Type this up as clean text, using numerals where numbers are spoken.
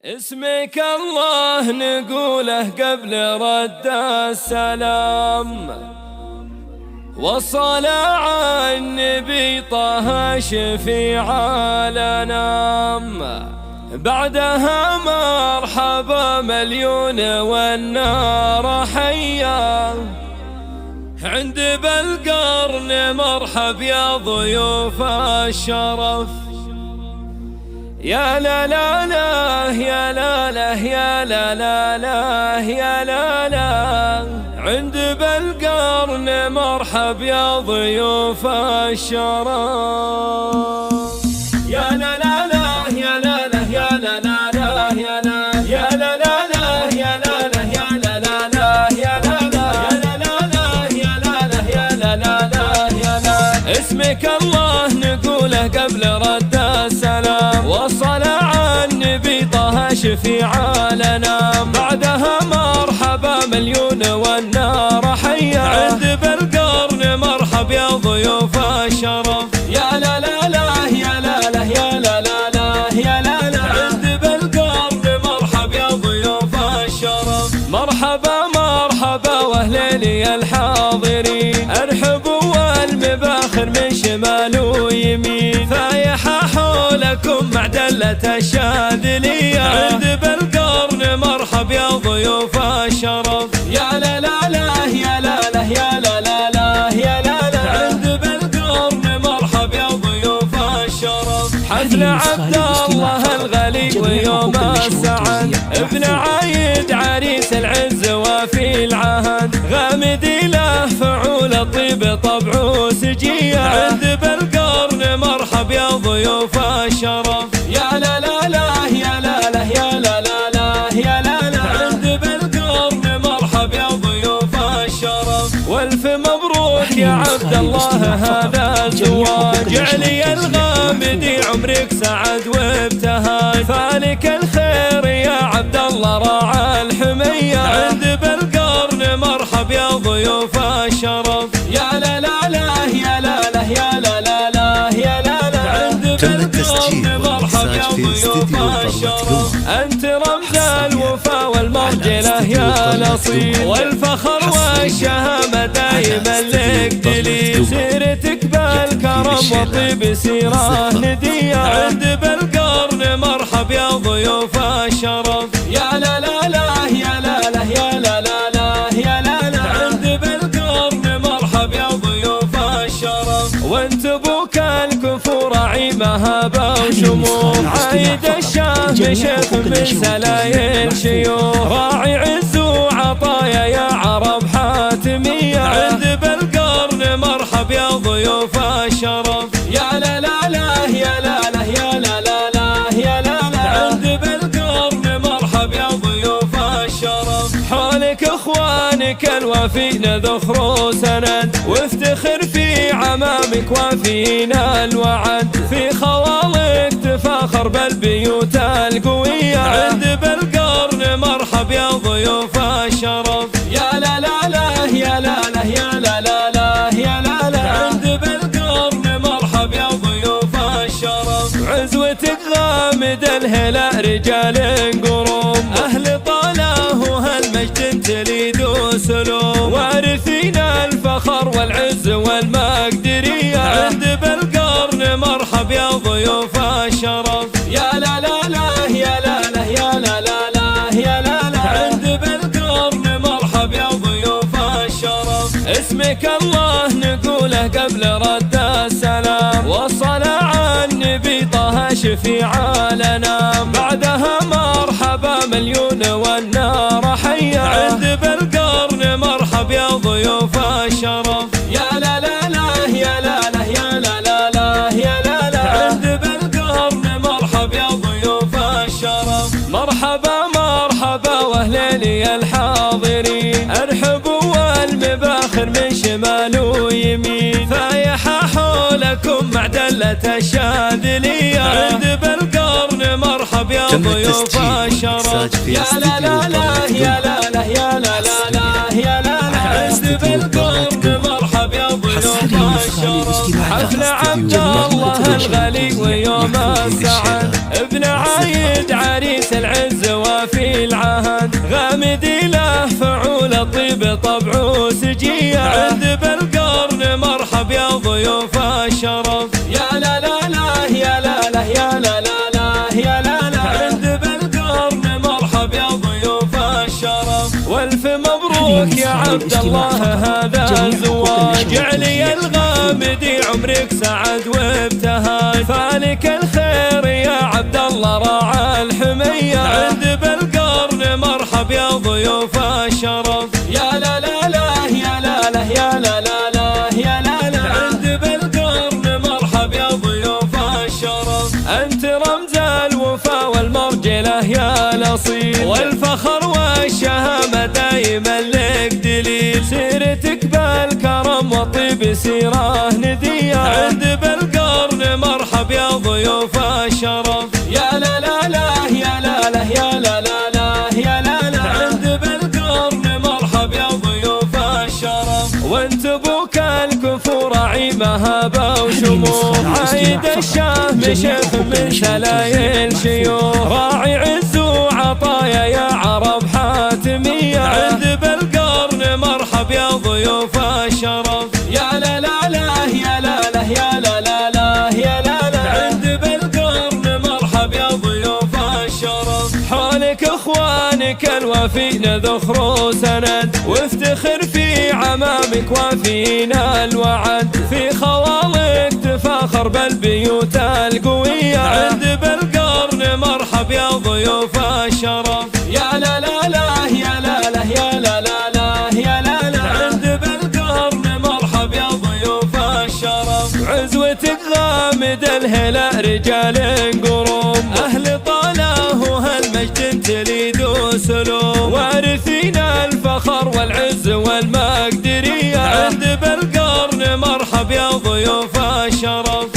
اسمك الله نقوله قبل رد السلام، والصلاة على النبي طه شفيع الأنام، بعدها مرحبا مليون والنار حيا، عند بالقرن مرحب يا ضيوف الشرف. يا لا لا لا يا لا لا يا لا لا لا يا لا لا، عند بالقرن مرحب يا ضيوف الشرف. يا لا لا لا يا لا لا يا لا لا لا يا لا يا لا لا لا يا لا لا يا لا لا لا يا لا لا يا لا لا يا لا لا لا يا لا. اسمك الله نقوله قبل رد السلام، والصلاة على النبي طه شفيع الأنام، بعدها مرحبا مليون والنار حيا، عند بالقرن مرحب يا ضيوف الشرف. يا لا لا لا يا لا لا يا لا لا لا يا لا لا، عند بالقرن مرحب يا ضيوف الشرف. مرحبا مرحبا واهليلي الحاضرين، ارحبوا والمباخر من شمال ويمين، فايحة حولكم مع دلة الشاذلية، عند بالقرن مرحب يا ضيوف الشرف. يا لا لا لا يا لا لا يا لا لا لا يا لا لا، عند بالقرن مرحب يا ضيوف الشرف. حفل عبد الله الغلي ويوم السعد، ابن عايد عريس العز وفي العهد، غامدي له فعول الطيب طبعه سجية، عند بالقرن مرحب يا ضيوف الشرف. يا لا لا لا يا لا لا يا لا لا لا يا لا لا، عند بالقرن مرحب يا ضيوف الشرف. والف مبروك يا عبد الله هذا الزواج، علي الغامدي عمرك سعد وابتهاج، فالك الخير يا عبد الله راعى الحمية، عند بالقرن مرحب يا ضيوف الشرف. يا لا لا لا يا لا لا يا لا لا لا يا لا لا، عند بالقرن مرحب يا ضيوف الشرف. انت رمز الوفا والمرجله يا الاصيل، والفخر والشهامه دايما لك دليل، سيرتك بالكرم والطيب سيره نديه، عند بالقرن مرحب يا ضيوف الشرف. يا لا لا لا يا لا لا يا لا لا لا يا لا لا، عند بالقرن مرحب يا ضيوف الشرف. وانت ابوك الكفور عيمها وشموخ، عايد الشام شيخ من سلايل شيوخ، راعي عز وعطايا يا عرب حاتمية، عند بالقرن مرحب يا ضيوف الشرف. يا لا لا لا يا لا لا يا لا لا لا يا لا لا، عند بالقرن مرحب يا ضيوف الشرف. حولك اخوانك الوفين ذخر سند، وافتخر في عمامك وفينا الوعد، في خوالك تفاخر بالبيوت القوية، عند بالقرن مرحب يا ضيوف الشرف. يا لا لا لا يا لا لا يا لا لا لا يا لا لا، عند بالقرن مرحب يا ضيوف الشرف. عزوتك غامد الهلا رجال قروم، اهل طاله وهالمجد تليد وسلوم، وارثين الفخر والعز والمقدرية، عند بالقرن مرحب يا ضيوف الشرف. يا لا لا لا يا لا لا يا لا لا لا يا لا لا، عند بالقرن مرحب يا ضيوف الشرف. اسمك الله نقوله قبل رد السلام، والصلاة على النبي طه شفيع الأنام، بعدها مرحبا مليون والنار حيا، عند بالقرن مرحب يا ضيوف الشرف. يا لا لا لا يا لا لا يا لا لا لا يا لا لا، عند بالقرن مرحب يا ضيوف الشرف. مرحبا مرحبا واهليلي الحاضرين، ارحبوا والمباخر من شمال ويمين، فايحة حولكم مع دلة الشاذلية، عند بالقرن مرحب يا ضيوف الشرف. يا لا لا لا يا لا لا يا لا لا لا يا لا لا، عند بالقرن مرحب يا ضيوف الشرف. حفل عبد الله الغلي ويوم السعد، ابن عايد عريس العز عديلة فعول الطيب طبعه سجية، عند بالقرن مرحب يا ضيوف الشرف. يا لا لا لا يا لا لا يا لا لا لا يا لا لا، عند بالقرن مرحب يا ضيوف الشرف. والف مبروك يا عبد الله هذا الزواج، علي الغامدي عمرك سعد وابتهاج. فالك الخير يا عبد الله راعى الحمية، عند بالقرن مرحب يا ضيوف الشرف. يا لا لا لا يا لا لا يا لا لا لا يا لا لا، عند بالقرن مرحب يا ضيوف الشرف. انت رمز الوفا والمرجله يا الاصيل، والفخر والشهامه دايما لك دليل. سيرتك بالكرم والطيب سيره نديه، عند بالقرن مرحب يا ضيوف الشرف. يا لا لا لا يا لا لا يا لا لا لا يا لا لا، عند بالقرن مرحب يا ضيوف الشرف. وانت ابوك الكفور عيمها وشموخ، عايد الشام شيخ من سلايل شيوخ. راعي عز وعطايا يا عرب حاتمية، عند بالقرن مرحب يا ضيوف الشرف. يا لا لا لا يا لا لا يا لا لا لا يا لا لا، عند بالقرن مرحب يا ضيوف الشرف. حولك اخوانك الوفين ذخر سند، وافتخر في عمامك وفينا الوعد. في خوالك تفاخر بالبيوت القوية، عند بالقرن مرحب يا ضيوف الشرف. يا لا لا لا يا لا لا يا لا لا لا يا لا لا، عند بالقرن مرحب يا ضيوف الشرف. عزوتك غامد الهلا رجال قروم، أهل طاله وهالمجد تليد سلوم. وارثين الفخر والعز والمقدرية، عند بالقرن مرحب يا ضيوف الشرف.